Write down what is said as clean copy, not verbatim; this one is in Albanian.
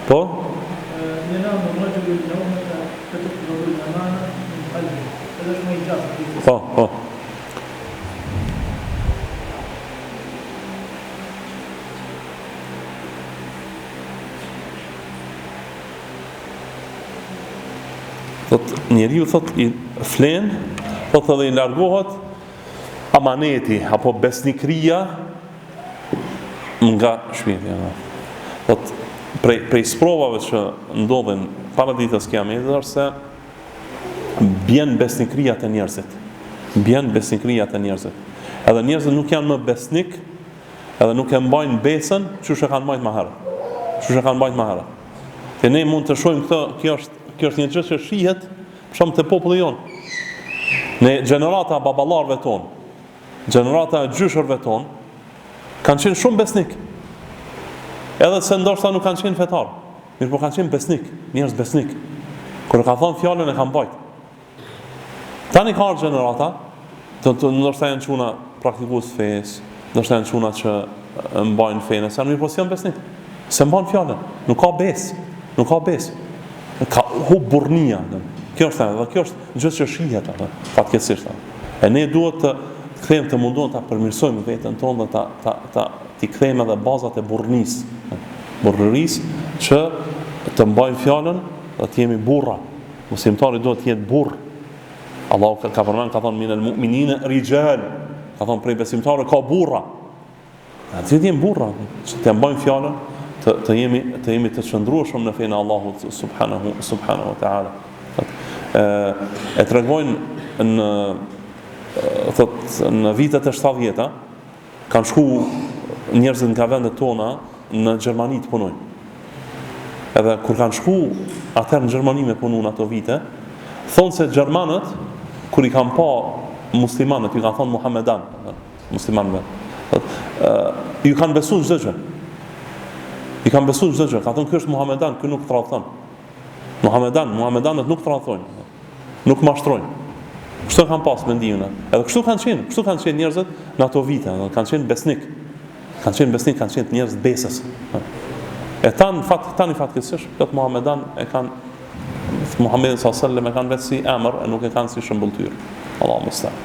Po? ينام الرجل النومة فتطلب الأمانة من قلبه. هذا ما يجاز. Po. Njeriu thot i flen, thot edhe i largohet amaneti apo besnikëria nga shpirti. Thot prej sprovave që ndodhin para ditës kiametit është se bjen besnikëria te njerëzit. Edhe njerëzit nuk janë më besnik, edhe nuk e mbajnë besën çush e kanë mbajtur më herë. Te ne mund të shohim këtë, kjo është një gjë që shihet për shkak të popullit jon. Në gjenerata e baballarëve ton, gjenerata e gjyshërve ton kanë qenë shumë besnik. Edhe se ndoshta nuk kanë qenë fetar, mirë po kanë qenë besnik, njerëz besnik. Kur ka thënë fjalën e kanë bajt. Tani ka gjenerata, ndoshta janë çuna praktikues fesë, ndoshta janë çuna që mbajnë fenë, sa mirë po si janë besnik. Se mbajnë fjalën, nuk ka besë. Ka burrnia. Kjo është gjë që shihet atë, fatkeqësisht. E ne duhet të kthejmë të mundon ta përmirësojmë veten tonë dhe t'i kthejmë edhe bazat e burrërisë që të mbajmë fjalën dhe të jemi burra. Muslimtari duhet të jetë burr. Allahu ka përmend, ka thonë minal mu'minina rijal. Ka thonë prej besimtarëve ka burra. Atë të jemi burra, që të mbajmë fjalën, të jemi të qëndrueshëm në fenë e Allahut subhanahu wa taala. E tregojnë në vitet e 70-ta kanë shku njerëzit nga vendet tona në Gjermani të punojnë. Edhe kur kanë shku atëherë në Gjermani me punu në ato vite, thonë se gjermanët kur i kanë pa muslimanët, i kanë thonë Muhammedan, muslimanëve, ju kanë besuar çdo gjë. Ka thonë ky është Muhammedan, ky nuk tradhton. Muhammedanët nuk tradhtojnë, nuk mashtrojnë. Kështu kanë pas mendimin. Edhe kështu kanë qenë njerëzit në ato vite, kanë qenë besnik. Kanë qenë njerëz besës. E tani fatkeqësisht këtë Muhammedan e kanë Muhammedin sallallahu alaihi wasallam e kanë vetë si emër, e nuk e kanë si shëmbulltyr. Allahu musta'an.